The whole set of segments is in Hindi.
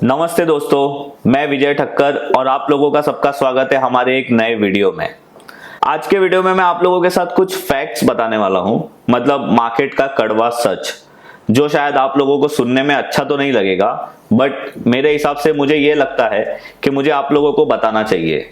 नमस्ते दोस्तों, मैं विजय ठक्कर और आप लोगों का सबका स्वागत है हमारे एक नए वीडियो में। आज के वीडियो में मैं आप लोगों के साथ कुछ फैक्ट्स बताने वाला हूं, मतलब मार्केट का कड़वा सच, जो शायद आप लोगों को सुनने में अच्छा तो नहीं लगेगा, बट मेरे हिसाब से मुझे ये लगता है कि मुझे आप लोगों को बताना चाहिए,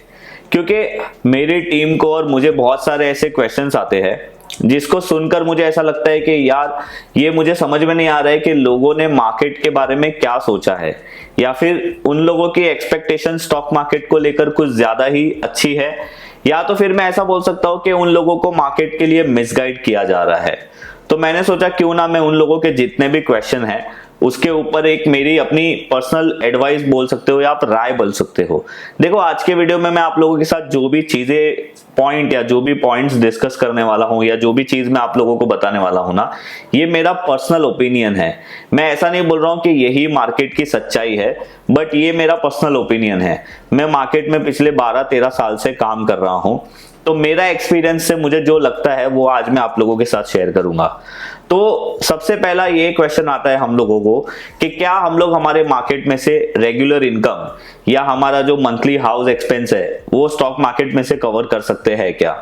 क्योंकि मेरी टीम को और मुझे बहुत सारे ऐसे क्वेश्चंस आते हैं जिसको सुनकर मुझे ऐसा लगता है कि यार ये मुझे समझ में नहीं आ रहा है कि लोगों ने मार्केट के बारे में क्या सोचा है, या फिर उन लोगों की एक्सपेक्टेशन स्टॉक मार्केट को लेकर कुछ ज्यादा ही अच्छी है, या तो फिर मैं ऐसा बोल सकता हूं कि उन लोगों को मार्केट के लिए मिसगाइड किया जा रहा है। तो मैंने सोचा क्यों ना मैं उन लोगों के जितने भी क्वेश्चन हैं उसके ऊपर एक मेरी अपनी पर्सनल एडवाइस बोल सकते हो या आप राय बोल सकते हो। देखो, आज के वीडियो में मैं आप लोगों के साथ जो भी चीजें पॉइंट या जो भी पॉइंट्स डिस्कस करने वाला हूं या जो भी चीज मैं आप लोगों को बताने वाला हूं ना, ये मेरा पर्सनल ओपिनियन है। मैं ऐसा नहीं बोल रहा हूं कि यही मार्केट की सच्चाई है, बट ये मेरा पर्सनल ओपिनियन है। मैं मार्केट में पिछले 12-13 साल से काम कर रहा हूं, तो मेरा एक्सपीरियंस से मुझे जो लगता है वो आज मैं आप लोगों के साथ शेयर करूंगा। तो सबसे पहला ये क्वेश्चन आता है हम लोगों को कि क्या हम लोग हमारे मार्केट में से रेगुलर इनकम या हमारा जो मंथली हाउस एक्सपेंस है वो स्टॉक मार्केट में से कवर कर सकते हैं क्या।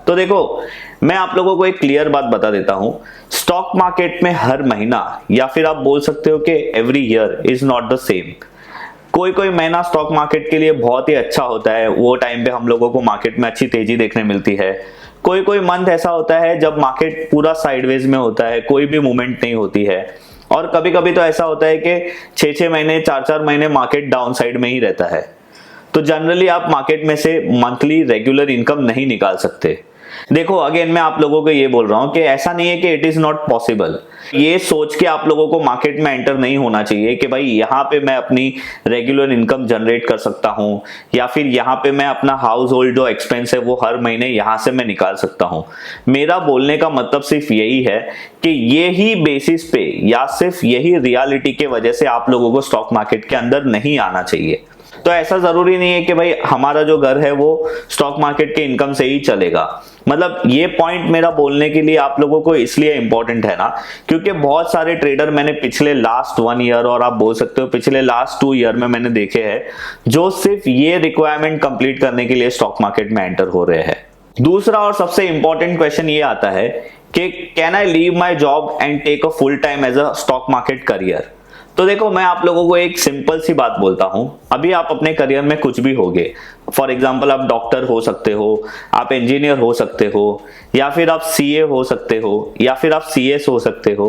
तो देखो, मैं आप लोगों को एक क्लियर बात बता देता हूं, स्टॉक मार्केट में हर महीना या फिर आप बोल सकते हो कि every year is not the same. कोई कोई महीना स्टॉक मार्केट के लिए बहुत ही अच्छा होता है, वो टाइम पे हम लोगों को मार्केट में अच्छी तेजी देखने मिलती है। कोई कोई मंथ ऐसा होता है जब मार्केट पूरा साइडवेज में होता है, कोई भी मूवमेंट नहीं होती है। और कभी कभी तो ऐसा होता है कि 6-6 महीने 4-4 महीने मार्केट डाउन साइड में ही रहता है। तो जनरली आप मार्केट में से मंथली रेगुलर इनकम नहीं निकाल सकते। देखो, अगेन मैं आप लोगों को ये बोल रहा हूं कि ऐसा नहीं है कि इट इज नॉट पॉसिबल। ये सोच के आप लोगों को मार्केट में एंटर नहीं होना चाहिए कि भाई यहाँ पे मैं अपनी रेगुलर इनकम जनरेट कर सकता हूँ, या फिर यहाँ पे मैं अपना हाउस होल्ड जो एक्सपेंस है वो हर महीने यहाँ से मैं निकाल सकता हूँ। मेरा बोलने का मतलब सिर्फ यही है कि यही बेसिस पे या सिर्फ यही रियलिटी के वजह से आप लोगों को स्टॉक मार्केट के अंदर नहीं आना चाहिए। तो ऐसा जरूरी नहीं है कि भाई हमारा जो घर है वो स्टॉक मार्केट के इनकम से ही चलेगा। मतलब ये पॉइंट मेरा बोलने के लिए आप लोगों को इसलिए इंपॉर्टेंट है ना, क्योंकि बहुत सारे ट्रेडर मैंने पिछले लास्ट 1 ईयर और आप बोल सकते हो पिछले लास्ट 2 ईयर में मैंने देखे हैं जो सिर्फ ये रिक्वायरमेंट कंप्लीट करने के लिए स्टॉक मार्केट में एंटर हो रहे हैं। दूसरा और सबसे इंपॉर्टेंट क्वेश्चन ये आता है कि can I leave my job and take a full time as a stock market career. तो देखो, मैं आप लोगों को एक सिंपल सी बात बोलता हूं, अभी आप अपने करियर में कुछ भी होगे, फॉर एग्जांपल आप डॉक्टर हो सकते हो, आप इंजीनियर हो सकते हो, या फिर आप सीए हो सकते हो, या फिर आप सीएस हो सकते हो,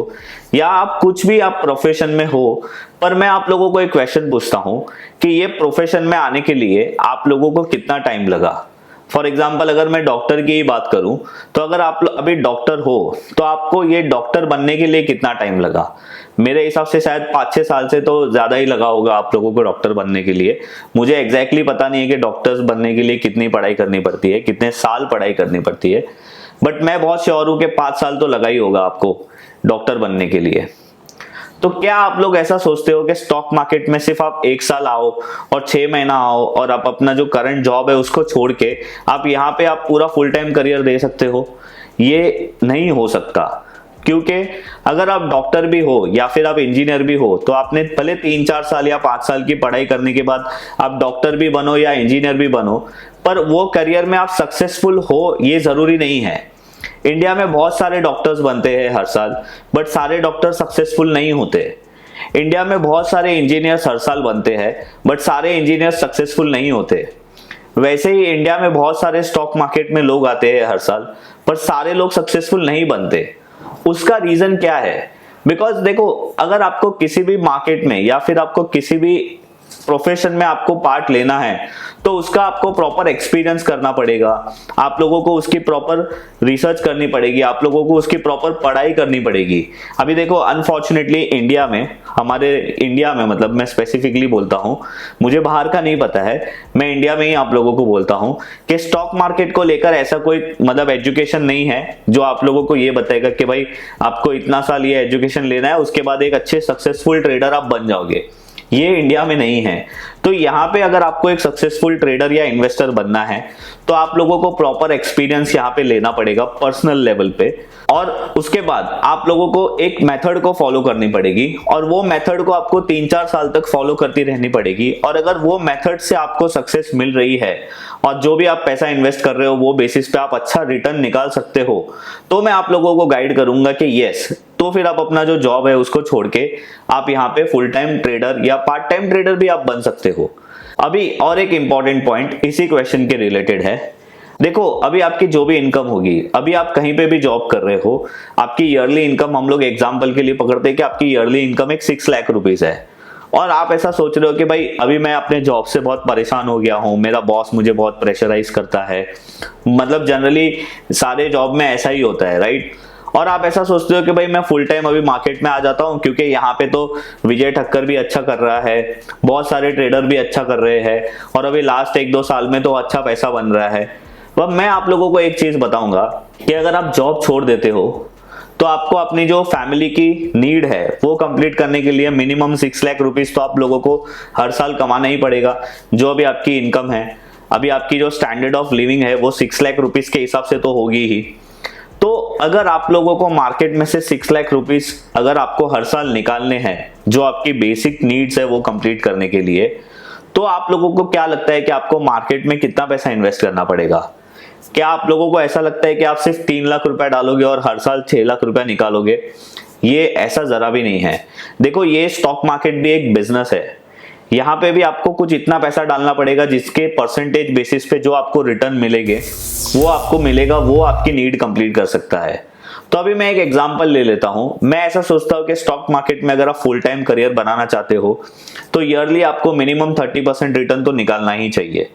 या आप कुछ भी आप प्रोफेशन में हो। पर मैं आप लोगों को एक क्वेश्चन पूछता हूं कि ये प्रोफेशन में आने के लिए आप लोगों को कितना टाइम लगा। फॉर एग्जाम्पल अगर मैं डॉक्टर की ही बात करूं, तो अगर आप अभी डॉक्टर हो तो आपको ये डॉक्टर बनने के लिए कितना टाइम लगा। मेरे हिसाब से शायद 5-6 साल से तो ज्यादा ही लगा होगा आप लोगों को डॉक्टर बनने के लिए। मुझे एग्जैक्टली पता नहीं है कि डॉक्टर्स बनने के लिए कितनी पढ़ाई करनी पड़ती है, कितने साल पढ़ाई करनी पड़ती है, बट मैं बहुत श्योर हूं कि 5 साल तो लगा ही होगा आपको डॉक्टर बनने के लिए। तो क्या आप लोग ऐसा सोचते हो कि स्टॉक मार्केट में सिर्फ आप 1 साल आओ और 6 महीना आओ और आप अपना जो करंट जॉब है उसको छोड़ के आप यहाँ पे आप पूरा फुल टाइम करियर दे सकते हो? ये नहीं हो सकता, क्योंकि अगर आप डॉक्टर भी हो या फिर आप इंजीनियर भी हो तो आपने भले 3-4 साल या 5 साल की पढ़ाई करने के बाद आप डॉक्टर भी बनो या इंजीनियर भी बनो, पर वो करियर में आप सक्सेसफुल हो ये जरूरी नहीं है। इंडिया में बहुत सारे डॉक्टर्स बनते हैं हर साल, बट सारे डॉक्टर सक्सेसफुल नहीं होते। इंडिया में बहुत सारे इंजीनियर्स हर साल बनते हैं, बट सारे इंजीनियर्स सक्सेसफुल नहीं होते। वैसे ही इंडिया में बहुत सारे स्टॉक मार्केट में लोग आते हैं हर साल, पर सारे लोग सक्सेसफुल नहीं बनते। उसका रीजन क्या है? बिकॉज देखो, अगर आपको किसी भी मार्केट में या फिर आपको किसी भी प्रोफेशन में आपको पार्ट लेना है तो उसका आपको प्रॉपर एक्सपीरियंस करना पड़ेगा, आप लोगों को उसकी प्रॉपर रिसर्च करनी पड़ेगी, आप लोगों को उसकी प्रॉपर पढ़ाई करनी पड़ेगी। अभी देखो, अनफॉर्चुनेटली इंडिया में, हमारे इंडिया में, मतलब मैं स्पेसिफिकली बोलता हूं, मुझे बाहर का नहीं पता है, मैं इंडिया में ही आप लोगों को बोलता हूं कि स्टॉक मार्केट को लेकर ऐसा कोई मतलब एजुकेशन नहीं है जो आप लोगों को ये बताएगा कि भाई आपको इतना साल ये एजुकेशन लेना है, उसके बाद एक अच्छे सक्सेसफुल ट्रेडर आप बन जाओगे। ये इंडिया में नहीं है। तो यहाँ पे अगर आपको एक सक्सेसफुल ट्रेडर या इन्वेस्टर बनना है तो आप लोगों को प्रॉपर एक्सपीरियंस यहाँ पे लेना पड़ेगा पर्सनल लेवल पे, और उसके बाद आप लोगों को एक मेथड को फॉलो करनी पड़ेगी, और वो मेथड को आपको 3-4 साल तक फॉलो करती रहनी पड़ेगी। और अगर वो मेथड से आपको सक्सेस मिल रही है और जो भी आप पैसा इन्वेस्ट कर रहे हो वो बेसिस पे आप अच्छा रिटर्न निकाल सकते हो, तो मैं आप लोगों को गाइड करूंगा कि यस, तो फिर आप अपना जो जॉब है उसको छोड़ के आप यहाँ पे फुल टाइम ट्रेडर या पार्ट टाइम ट्रेडर भी आप बन सकते हो। अभी और एक इंपॉर्टेंट पॉइंट इसी क्वेश्चन के रिलेटेड है। देखो, अभी आपकी जो भी इनकम होगी, अभी आप कहीं पे भी जॉब कर रहे हो, आपकी ईयरली इनकम, हम लोग एग्जांपल के लिए पकड़ते हैं कि आपकी ईयरली इनकम एक 6 लाख रुपीस है, और आप ऐसा सोच रहे हो कि भाई अभी मैं अपने जॉब से बहुत परेशान हो गया हूं, मेरा बॉस मुझे बहुत प्रेशराइज करता है, मतलब जनरली सारे जॉब में ऐसा ही होता है, राइट। और आप ऐसा सोचते हो कि भाई मैं फुल टाइम अभी मार्केट में आ जाता हूं क्योंकि यहाँ पे तो विजय ठक्कर भी अच्छा कर रहा है, बहुत सारे ट्रेडर भी अच्छा कर रहे हैं, और अभी लास्ट 1-2 साल में तो अच्छा पैसा बन रहा है। वह मैं आप लोगों को एक चीज बताऊंगा कि अगर आप जॉब छोड़ देते हो तो आपको अपनी जो फैमिली की नीड है वो कंप्लीट करने के लिए मिनिमम 6 लाख रुपीस तो आप लोगों को हर साल कमाना ही पड़ेगा। जो भी आपकी इनकम है, अभी आपकी जो स्टैंडर्ड ऑफ लिविंग है वो 6 लाख रुपीस के हिसाब से तो होगी ही। तो अगर आप लोगों को मार्केट में से 6 लाख रुपीस अगर आपको हर साल निकालने हैं जो आपकी बेसिक नीड्स है वो कंप्लीट करने के लिए, तो आप लोगों को क्या लगता है कि आपको मार्केट में कितना पैसा इन्वेस्ट करना पड़ेगा? क्या आप लोगों को ऐसा लगता है कि आप सिर्फ 3 लाख रुपए डालोगे और हर साल 6 लाख रुपए निकालोगे? ये ऐसा जरा भी नहीं है। देखो, ये स्टॉक मार्केट भी एक बिजनेस है, यहाँ पे भी आपको कुछ इतना पैसा डालना पड़ेगा जिसके परसेंटेज बेसिस पे जो आपको रिटर्न मिलेंगे वो आपको मिलेगा, वो आपकी नीड कंप्लीट कर सकता है। तो अभी मैं एक एग्जांपल ले लेता हूं। मैं ऐसा सोचता हूं कि स्टॉक मार्केट में अगर आप फुल टाइम करियर बनाना चाहते हो तो ईयरली आपको मिनिमम 30% रिटर्न तो निकालना ही चाहिए।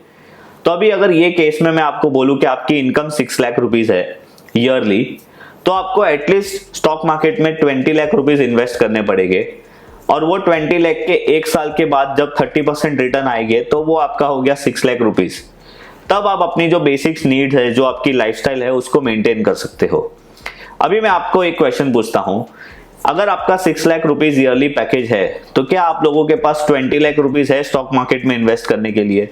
तो अभी अगर ये केस में मैं आपको बोलूं कि आपकी इनकम 6 लाख रुपीज है ईयरली, तो आपको एटलीस्ट स्टॉक मार्केट में 20 लाख रुपीज इन्वेस्ट करने पड़ेंगे, और वो 20 लाख के 1 साल के बाद जब 30% रिटर्न आएंगे तो वो आपका हो गया 6 लाख रुपीज। तब आप अपनी जो बेसिक्स नीड्स है, जो आपकी लाइफस्टाइल है, उसको मेंटेन कर सकते हो। अभी मैं आपको एक क्वेश्चन पूछता हूं, अगर आपका 6 लाख रुपीज ईयरली पैकेज है तो क्या आप लोगों के पास 20 लाख रुपीज है स्टॉक मार्केट में इन्वेस्ट करने के लिए?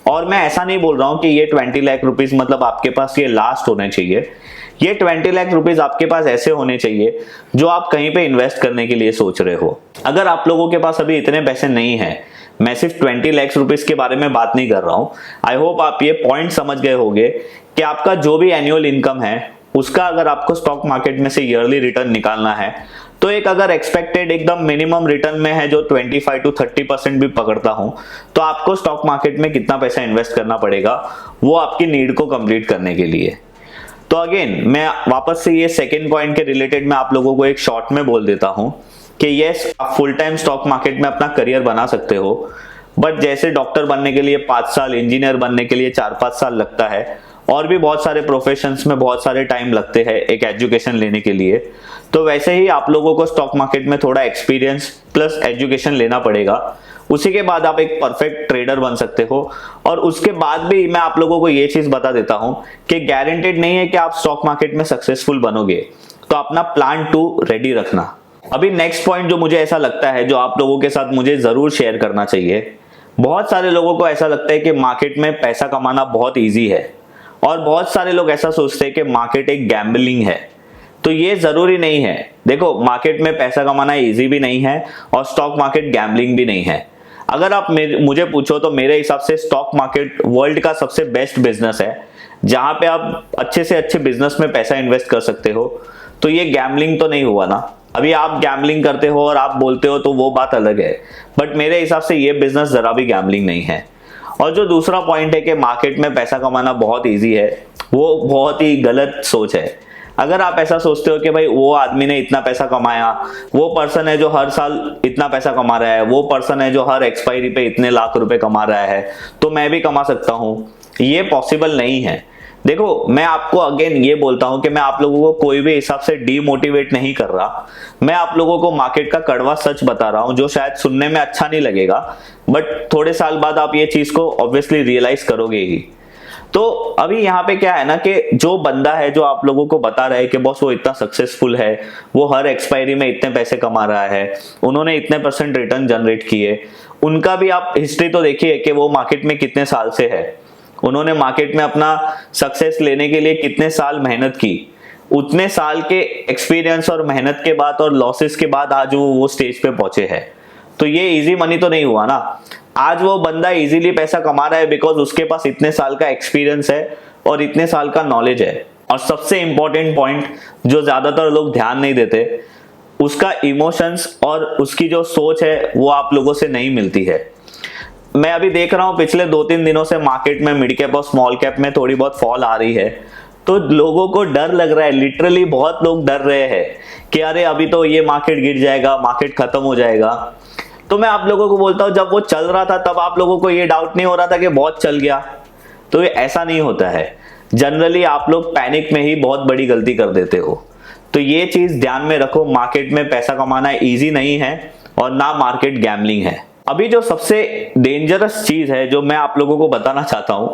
और मैं ऐसा नहीं बोल रहा हूं कि ये 20 लाख रुपीज मतलब आपके पास ये लास्ट होने चाहिए। ये 20 लाख रुपीज आपके पास ऐसे होने चाहिए जो आप कहीं पे इन्वेस्ट करने के लिए सोच रहे हो। अगर आप लोगों के पास अभी इतने पैसे नहीं है, मैं सिर्फ 20 लाख रुपीज के बारे में बात नहीं कर रहा हूं। आई होप आप ये पॉइंट समझ गए होंगे कि आपका जो भी एनुअल इनकम है उसका अगर आपको स्टॉक मार्केट में से ईयरली रिटर्न निकालना है तो एक अगर एक्सपेक्टेड एकदम मिनिमम रिटर्न में है जो 25 to 30% भी पकड़ता हूं, तो आपको स्टॉक मार्केट में कितना पैसा इन्वेस्ट करना पड़ेगा वो आपकी नीड को कंप्लीट करने के लिए। तो अगेन मैं वापस से ये सेकंड पॉइंट के रिलेटेड मैं आप लोगों को एक शॉर्ट में बोल देता हूं कि यस, आप फुल टाइम स्टॉक मार्केट में अपना करियर बना सकते हो, बट जैसे डॉक्टर बनने के लिए 5 साल, इंजीनियर बनने के लिए 4-5 साल लगता है, और भी बहुत सारे प्रोफेशंस में बहुत सारे टाइम लगते हैं एक एजुकेशन लेने के लिए, तो वैसे ही आप लोगों को स्टॉक मार्केट में थोड़ा एक्सपीरियंस प्लस एजुकेशन लेना पड़ेगा। उसी के बाद आप एक परफेक्ट ट्रेडर बन सकते हो। और उसके बाद भी मैं आप लोगों को ये चीज बता देता हूं कि गारंटेड नहीं है कि आप स्टॉक मार्केट में सक्सेसफुल बनोगे, तो अपना प्लान 2 रेडी रखना। अभी नेक्स्ट पॉइंट जो मुझे ऐसा लगता है जो आप लोगों के साथ मुझे जरूर शेयर करना चाहिए, बहुत सारे लोगों को ऐसा लगता है कि मार्केट में पैसा कमाना बहुत ईजी है, और बहुत सारे लोग ऐसा सोचते हैं कि मार्केट एक गैम्बलिंग है। तो ये जरूरी नहीं है। देखो, मार्केट में पैसा कमाना इजी भी नहीं है और स्टॉक मार्केट गैम्बलिंग भी नहीं है। अगर आप मुझे पूछो तो मेरे हिसाब से स्टॉक मार्केट वर्ल्ड का सबसे बेस्ट बिजनेस है जहां पे आप अच्छे से अच्छे बिजनेस में पैसा इन्वेस्ट कर सकते हो। तो ये गैम्बलिंग तो नहीं हुआ ना। अभी आप गैम्बलिंग करते हो और आप बोलते हो तो वो बात अलग है, बट मेरे हिसाब से ये बिजनेस जरा भी गैम्बलिंग नहीं है। और जो दूसरा पॉइंट है कि मार्केट में पैसा कमाना बहुत ईजी है, वो बहुत ही गलत सोच है। अगर आप ऐसा सोचते हो कि भाई वो आदमी ने इतना पैसा कमाया, वो पर्सन है जो हर साल इतना पैसा कमा रहा है, वो पर्सन है जो हर एक्सपायरी पे इतने लाख रुपए कमा रहा है, तो मैं भी कमा सकता हूं, ये पॉसिबल नहीं है। देखो, मैं आपको अगेन ये बोलता हूं कि मैं आप लोगों को कोई भी हिसाब से डीमोटिवेट नहीं कर रहा। मैं आप लोगों को मार्केट का कड़वा सच बता रहा हूं जो शायद सुनने में अच्छा नहीं लगेगा, बट थोड़े साल बाद आप ये चीज को ऑब्वियसली रियलाइज करोगे ही। तो अभी यहाँ पे क्या है ना कि जो बंदा है जो आप लोगों को बता रहा है कि बॉस वो इतना सक्सेसफुल है, वो हर एक्सपायरी में इतने पैसे कमा रहा है, उन्होंने इतने % रिटर्न जनरेट किए, उनका भी आप हिस्ट्री तो देखिए कि वो मार्केट में कितने साल से है, उन्होंने मार्केट में अपना सक्सेस लेने के लिए कितने साल मेहनत की, उतने साल के एक्सपीरियंस और मेहनत के बाद और लॉसेस के बाद आज वो स्टेज पे पहुंचे हैं। तो ये इजी मनी तो नहीं हुआ ना। आज वो बंदा इजीली पैसा कमा रहा है बिकॉज उसके पास इतने साल का एक्सपीरियंस है और इतने साल का नॉलेज है। और सबसे इंपॉर्टेंट पॉइंट जो ज्यादातर लोग ध्यान नहीं देते, उसका इमोशंस और उसकी जो सोच है वो आप लोगों से नहीं मिलती है। मैं अभी देख रहा हूं पिछले 2-3 दिनों से मार्केट में मिड कैप और स्मॉल कैप में थोड़ी बहुत फॉल आ रही है, तो लोगों को डर लग रहा है, लिटरली बहुत लोग डर रहे हैं कि अरे अभी तो ये मार्केट गिर जाएगा, मार्केट खत्म हो जाएगा। तो मैं आप लोगों को बोलता हूं, जब वो चल रहा था तब आप लोगों को ये डाउट नहीं हो रहा था कि बहुत चल गया, तो ये ऐसा नहीं होता है। जनरली आप लोग पैनिक में ही बहुत बड़ी गलती कर देते हो। तो ये चीज ध्यान में रखो, मार्केट में पैसा कमाना इजी नहीं है और ना मार्केट गैम्बलिंग है। अभी जो सबसे डेंजरस चीज है जो मैं आप लोगों को बताना चाहता हूं,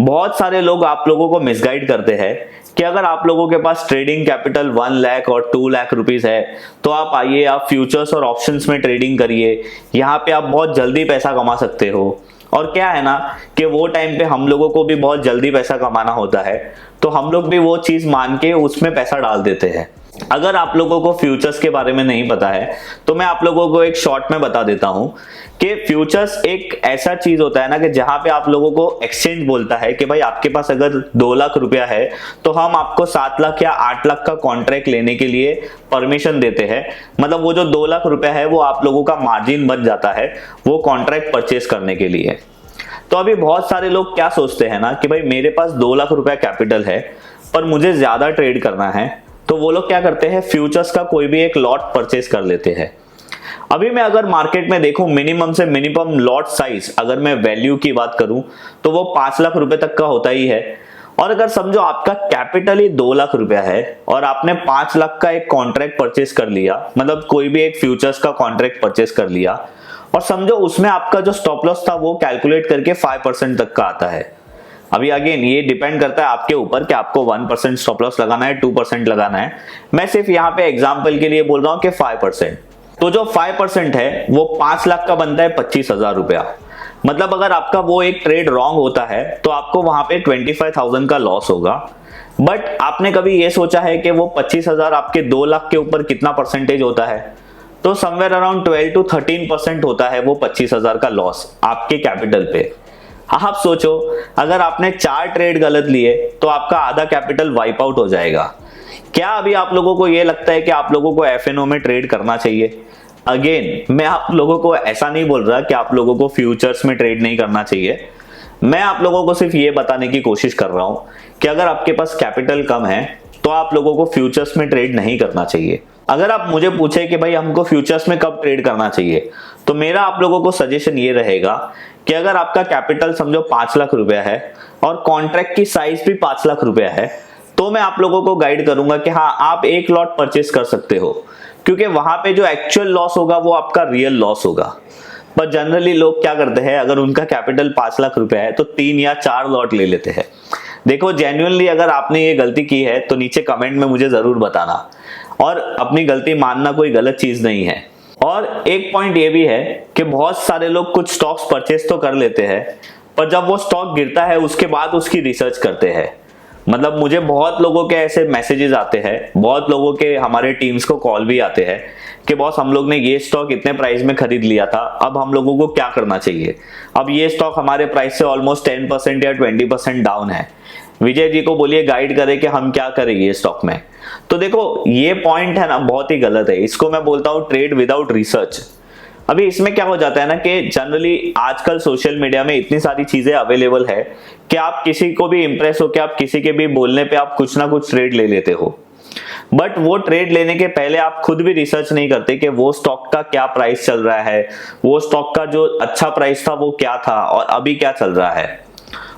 बहुत सारे लोग आप लोगों को मिसगाइड करते हैं कि अगर आप लोगों के पास ट्रेडिंग कैपिटल 1 लाख और 2 लाख रुपीस है तो आप आइए, आप फ्यूचर्स और ऑप्शंस में ट्रेडिंग करिए, यहाँ पे आप बहुत जल्दी पैसा कमा सकते हो। और क्या है ना कि वो टाइम पे हम लोगों को भी बहुत जल्दी पैसा कमाना होता है, तो हम लोग भी वो चीज मान के उसमें पैसा डाल देते हैं। अगर आप लोगों को फ्यूचर्स के बारे में नहीं पता है तो मैं आप लोगों को एक शॉर्ट में बता देता हूं कि फ्यूचर्स एक ऐसा चीज होता है ना कि जहां पे आप लोगों को एक्सचेंज बोलता है कि भाई आपके पास अगर 2 लाख रुपया है तो हम आपको 7 लाख या 8 लाख का कॉन्ट्रैक्ट लेने के लिए परमिशन देते हैं। मतलब वो जो 2 लाख रुपया है वो आप लोगों का मार्जिन बन जाता है वो कॉन्ट्रैक्ट परचेस करने के लिए। तो अभी बहुत सारे लोग क्या सोचते हैं ना कि भाई मेरे पास 2 लाख रुपया कैपिटल है पर मुझे ज्यादा ट्रेड करना है, तो वो लोग क्या करते हैं, फ्यूचर्स का कोई भी एक लॉट परचेस कर लेते हैं। अभी मैं अगर मार्केट में देखूं मिनिमम से मिनिमम लॉट साइज, अगर मैं वैल्यू की बात करूं तो वो 5 लाख रुपए तक का होता ही है। और अगर समझो आपका कैपिटल ही 2 लाख रुपया है और आपने 5 लाख का एक कॉन्ट्रैक्ट परचेस कर लिया, मतलब कोई भी एक फ्यूचर्स का कॉन्ट्रैक्ट परचेस कर लिया, और समझो उसमें आपका जो स्टॉप लॉस था वो कैलकुलेट करके 5% तक का आता है। अभी अगेन ये डिपेंड करता है आपके ऊपर कि आपको 1% स्टॉप लॉस लगाना है, 2% लगाना है। मैं सिर्फ यहाँ पे एग्जांपल के लिए बोल रहा हूँ कि 5%। तो जो 5% है वो 5 लाख का बनता है 25,000 रुपया। मतलब अगर आपका वो एक ट्रेड रॉन्ग होता है तो आपको वहां पे 25,000 का लॉस होगा। बट आपने कभी ये सोचा है कि वो 25,000 आपके 2 लाख के ऊपर कितना परसेंटेज होता है? तो समवेयर अराउंड 12 to 13% होता है वो 25,000 का लॉस आपके कैपिटल पे। आप सोचो अगर आपने 4 ट्रेड गलत लिए तो आपका आधा कैपिटल वाइप आउट हो जाएगा। क्या अभी आप लोगों को यह लगता है कि आप लोगों को एफएनओ में ट्रेड करना चाहिए? अगेन मैं आप लोगों को ऐसा नहीं बोल रहा कि आप लोगों को फ्यूचर्स में ट्रेड नहीं करना चाहिए। मैं आप लोगों को सिर्फ ये बताने की कोशिश कर रहा हूं कि अगर आपके पास कैपिटल कम है तो आप लोगों को फ्यूचर्स में ट्रेड नहीं करना चाहिए। अगर आप मुझे पूछे कि भाई हमको फ्यूचर्स में कब ट्रेड करना चाहिए, तो मेरा आप लोगों को सजेशन ये रहेगा कि अगर आपका कैपिटल समझो 5 लाख रुपया है और कॉन्ट्रैक्ट की साइज भी 5 लाख रुपया है, तो मैं आप लोगों को गाइड करूंगा कि हाँ आप एक लॉट परचेस कर सकते हो, क्योंकि वहां पे जो एक्चुअल लॉस होगा वो आपका रियल लॉस होगा। पर जनरली लोग क्या करते हैं, अगर उनका कैपिटल 5 लाख रुपया है तो 3 या 4 लॉट ले लेते हैं। देखो जेन्युइनली अगर आपने ये गलती की है तो नीचे कमेंट में मुझे जरूर बताना, और अपनी गलती मानना कोई गलत चीज नहीं है। और एक पॉइंट ये भी है कि बहुत सारे लोग कुछ स्टॉक्स परचेस तो कर लेते हैं, पर जब वो स्टॉक गिरता है उसके बाद उसकी रिसर्च करते हैं। मतलब मुझे बहुत लोगों के ऐसे मैसेजेस आते हैं, बहुत लोगों के हमारे टीम्स को कॉल भी आते हैं कि बॉस हम लोग ने ये स्टॉक इतने प्राइस में खरीद लिया था, अब हम लोगों को क्या करना चाहिए? अब ये स्टॉक हमारे प्राइस से ऑलमोस्ट 10% या 20% डाउन है, विजय जी को बोलिए गाइड करे कि हम क्या करें ये स्टॉक में। तो देखो ये पॉइंट है ना बहुत ही गलत है, इसको मैं बोलता हूँ ट्रेड विदाउट रिसर्च। अभी इसमें क्या हो जाता है ना कि जनरली आजकल सोशल मीडिया में इतनी सारी चीजें अवेलेबल है कि आप किसी को भी इंप्रेस हो कि आप किसी के भी बोलने पे आप कुछ ना कुछ ट्रेड ले लेते हो। बट वो ट्रेड लेने के पहले आप खुद भी रिसर्च नहीं करते कि वो स्टॉक का क्या प्राइस चल रहा है, वो स्टॉक का जो अच्छा प्राइस था वो क्या था और अभी क्या चल रहा है।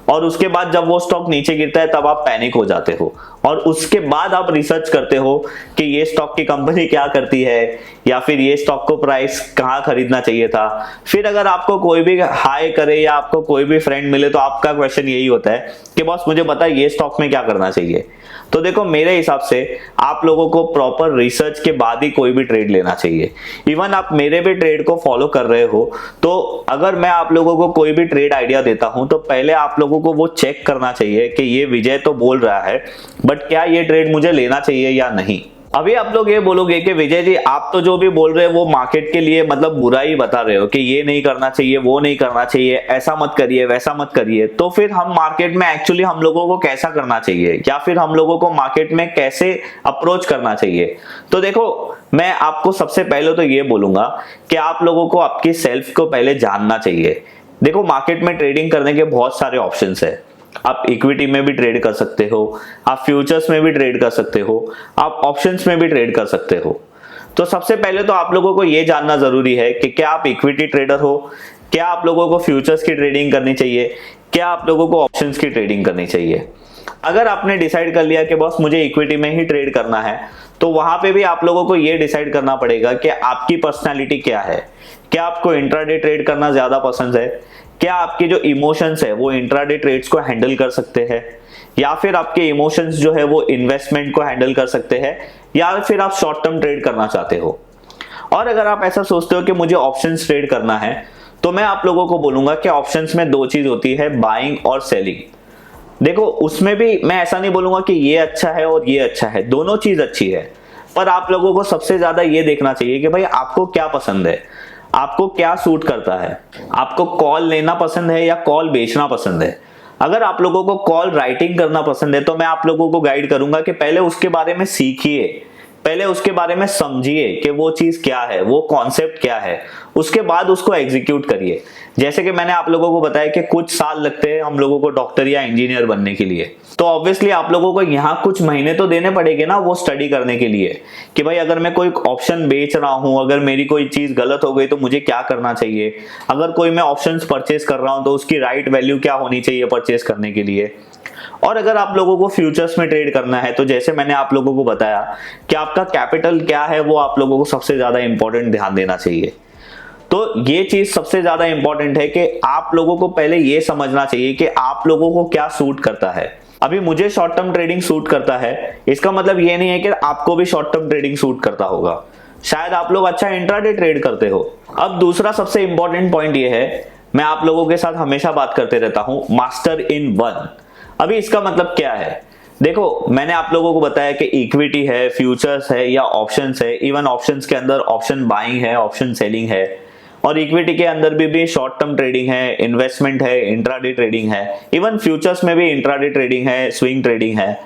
और उसके बाद जब वो स्टॉक नीचे गिरता है तब आप पैनिक हो जाते हो और उसके बाद आप रिसर्च करते हो कि ये स्टॉक की कंपनी क्या करती है या फिर ये स्टॉक को प्राइस कहाँ खरीदना चाहिए था। फिर अगर आपको कोई भी हाई करे या आपको कोई भी फ्रेंड मिले तो आपका क्वेश्चन यही होता है कि बॉस मुझे बता ये स्टॉक में क्या करना चाहिए। तो देखो मेरे हिसाब से आप लोगों को प्रॉपर रिसर्च के बाद ही कोई भी ट्रेड लेना चाहिए। इवन आप मेरे भी ट्रेड को फॉलो कर रहे हो तो अगर मैं आप लोगों को कोई भी ट्रेड आइडिया देता हूं तो पहले आप लोगों को वो चेक करना चाहिए कि ये विजय तो बोल रहा है बट क्या ये ट्रेड मुझे लेना चाहिए या नहीं। अभी आप लोग ये बोलोगे कि विजय जी आप तो जो भी बोल रहे हो वो मार्केट के लिए मतलब बुरा ही बता रहे हो कि ये नहीं करना चाहिए, वो नहीं करना चाहिए, ऐसा मत करिए, वैसा मत करिए। तो फिर हम मार्केट में एक्चुअली हम लोगों को कैसा करना चाहिए या फिर हम लोगों को मार्केट में कैसे अप्रोच करना चाहिए। तो देखो मैं आपको सबसे पहले तो ये बोलूंगा कि आप लोगों को आपकी सेल्फ को पहले जानना चाहिए। देखो मार्केट में ट्रेडिंग करने के बहुत सारे ऑप्शंस है। आप इक्विटी में भी ट्रेड कर सकते हो, आप फ्यूचर्स में भी ट्रेड कर सकते हो, आप ऑप्शंस में भी ट्रेड कर सकते हो। तो सबसे पहले तो आप लोगों को यह जानना जरूरी है कि क्या आप इक्विटी ट्रेडर हो, क्या आप लोगों को फ्यूचर्स की ट्रेडिंग करनी चाहिए, क्या आप लोगों को ऑप्शंस की ट्रेडिंग करनी चाहिए। अगर आपने डिसाइड कर लिया कि बॉस मुझे इक्विटी में ही ट्रेड करना है तो वहां पे भी आप लोगों को यह डिसाइड करना पड़ेगा कि आपकी पर्सनैलिटी क्या है। क्या आपको इंट्राडे ट्रेड करना ज्यादा पसंद है, क्या आपके जो इमोशंस है वो इंट्राडे ट्रेड्स को हैंडल कर सकते हैं, या फिर आपके इमोशंस जो है वो इन्वेस्टमेंट को हैंडल कर सकते हैं, या फिर आप शॉर्ट टर्म ट्रेड करना चाहते हो। और अगर आप ऐसा सोचते हो कि मुझे ऑप्शंस ट्रेड करना है तो मैं आप लोगों को बोलूंगा कि ऑप्शंस में दो चीज होती है, बाइंग और सेलिंग। देखो उसमें भी मैं ऐसा नहीं बोलूंगा कि ये अच्छा है और ये अच्छा है, दोनों चीज अच्छी है, पर आप लोगों को सबसे ज्यादा ये देखना चाहिए कि भाई आपको क्या पसंद है, आपको क्या सूट करता है। आपको कॉल लेना पसंद है या कॉल बेचना पसंद है। अगर आप लोगों को कॉल राइटिंग करना पसंद है तो मैं आप लोगों को गाइड करूंगा कि पहले उसके बारे में सीखिए, पहले उसके बारे में समझिए कि वो चीज क्या है, वो कॉन्सेप्ट क्या है, उसके बाद उसको एग्जीक्यूट करिए। जैसे कि मैंने आप लोगों को बताया कि कुछ साल लगते हैं हम लोगों को डॉक्टर या इंजीनियर बनने के लिए, तो ऑब्वियसली आप लोगों को यहाँ कुछ महीने तो देने पड़ेंगे ना वो स्टडी करने के लिए कि भाई अगर मैं कोई ऑप्शन बेच रहा हूँ, अगर मेरी कोई चीज गलत हो गई तो मुझे क्या करना चाहिए, अगर कोई मैं ऑप्शंस परचेस कर रहा हूँ तो उसकी राइट वैल्यू क्या होनी चाहिए परचेस करने के लिए। और अगर आप लोगों को फ्यूचर्स में ट्रेड करना है तो जैसे मैंने आप लोगों को बताया कि आपका कैपिटल क्या है वो आप लोगों को सबसे ज्यादा इंपॉर्टेंट ध्यान देना चाहिए। तो ये चीज सबसे ज्यादा इंपॉर्टेंट है कि आप लोगों को पहले ये समझना चाहिए कि आप लोगों को क्या सूट करता है। अभी मुझे शॉर्ट टर्म ट्रेडिंग सूट करता है, इसका मतलब ये नहीं है कि आपको भी शॉर्ट टर्म ट्रेडिंग सूट करता होगा। शायद आप लोग अच्छा इंट्राडे ट्रेड करते हो। अब दूसरा सबसे इंपॉर्टेंट पॉइंट ये है, मैं आप लोगों के साथ हमेशा बात करते रहता हूं, मास्टर इन वन। अभी इसका मतलब क्या है, देखो मैंने आप लोगों को बताया कि इक्विटी है, फ्यूचर्स है या ऑप्शंस है। इवन ऑप्शंस के अंदर ऑप्शन बाइंग है, ऑप्शन सेलिंग है, और इक्विटी के अंदर भी शॉर्ट टर्म ट्रेडिंग है, इन्वेस्टमेंट है, इंट्राडे ट्रेडिंग है। इवन फ्यूचर्स में भी इंट्राडे ट्रेडिंग है, स्विंग ट्रेडिंग है।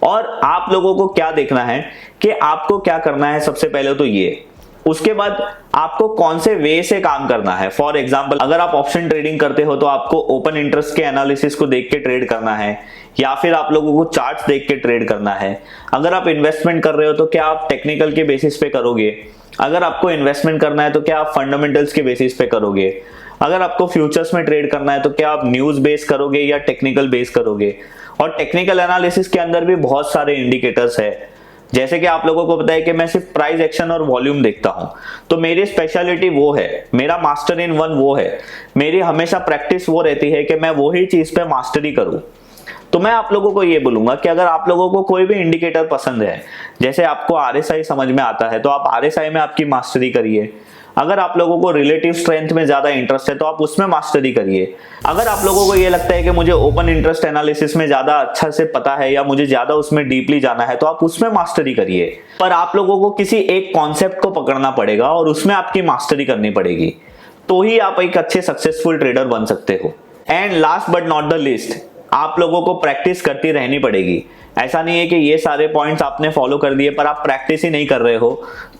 और आप लोगों को क्या देखना है कि आपको क्या करना है, सबसे पहले तो ये, उसके बाद आपको कौन से वे से काम करना है। फॉर एग्जांपल अगर आप ऑप्शन ट्रेडिंग करते हो तो आपको ओपन इंटरेस्ट के एनालिसिस को देख के ट्रेड करना है, या फिर आप लोगों को चार्ट्स देख के ट्रेड करना है। अगर आप इन्वेस्टमेंट कर रहे हो तो क्या आप टेक्निकल के बेसिस पे करोगे, अगर आपको इन्वेस्टमेंट करना है तो क्या आप फंडामेंटल्स के बेसिस पे करोगे, अगर आपको फ्यूचर्स में ट्रेड करना है तो क्या आप न्यूज बेस करोगे या टेक्निकल बेस करोगे। और टेक्निकल एनालिसिस के अंदर भी बहुत सारे इंडिकेटर्स है। जैसे कि आप लोगों को पता है कि मैं सिर्फ प्राइस एक्शन और वॉल्यूम देखता हूं, तो मेरी स्पेशलिटी वो है, मेरा मास्टर इन वन वो है, मेरी हमेशा प्रैक्टिस वो रहती है कि मैं वही चीज पे मास्टरी करूं। तो मैं आप लोगों को ये बोलूंगा कि अगर आप लोगों को कोई भी इंडिकेटर पसंद है, जैसे आपको आरएसआई समझ में आता है तो आप आरएसआई में आपकी मास्टरी करिए। अगर आप लोगों को रिलेटिव स्ट्रेंथ में ज्यादा इंटरेस्ट है तो आप उसमें मास्टरी करिए। अगर आप लोगों को ये लगता है कि मुझे ओपन इंटरेस्ट एनालिसिस में ज्यादा अच्छा से पता है या मुझे ज्यादा उसमें डीपली जाना है तो आप उसमें मास्टरी करिए। पर आप लोगों को किसी एक कॉन्सेप्ट को पकड़ना पड़ेगा और उसमें आपकी मास्टरी करनी पड़ेगी, तो ही आप एक अच्छे सक्सेसफुल ट्रेडर बन सकते हो। And last but not the least, आप लोगों को प्रैक्टिस करती रहनी पड़ेगी। ऐसा नहीं है कि ये सारे पॉइंट्स आपने फॉलो कर दिए पर आप प्रैक्टिस ही नहीं कर रहे हो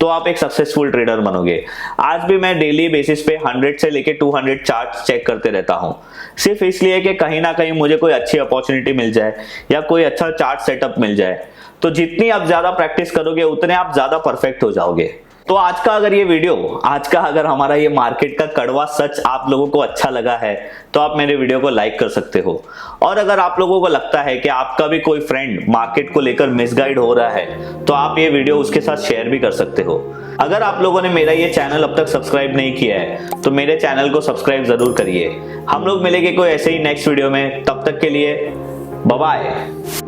तो आप एक सक्सेसफुल ट्रेडर बनोगे। आज भी मैं डेली बेसिस पे 100 से लेके 200 चार्ट्स चेक करते रहता हूं, सिर्फ इसलिए कि कहीं ना कहीं मुझे कोई अच्छी अपॉर्चुनिटी मिल जाए या कोई अच्छा चार्ट सेटअप मिल जाए। तो जितनी आप ज्यादा प्रैक्टिस करोगे उतने आप ज्यादा परफेक्ट हो जाओगे। तो आज का अगर हमारा ये मार्केट का कड़वा सच आप लोगों को अच्छा लगा है तो आप मेरे वीडियो को लाइक कर सकते हो। और अगर आप लोगों को लगता है कि आपका भी कोई फ्रेंड मार्केट को लेकर मिसगाइड हो रहा है तो आप ये वीडियो उसके साथ शेयर भी कर सकते हो। अगर आप लोगों ने मेरा ये चैनल अब तक सब्सक्राइब नहीं किया है तो मेरे चैनल को सब्सक्राइब जरूर करिए। हम लोग मिलेंगे कोई ऐसे ही नेक्स्ट वीडियो में, तब तक के लिए बाय बाय।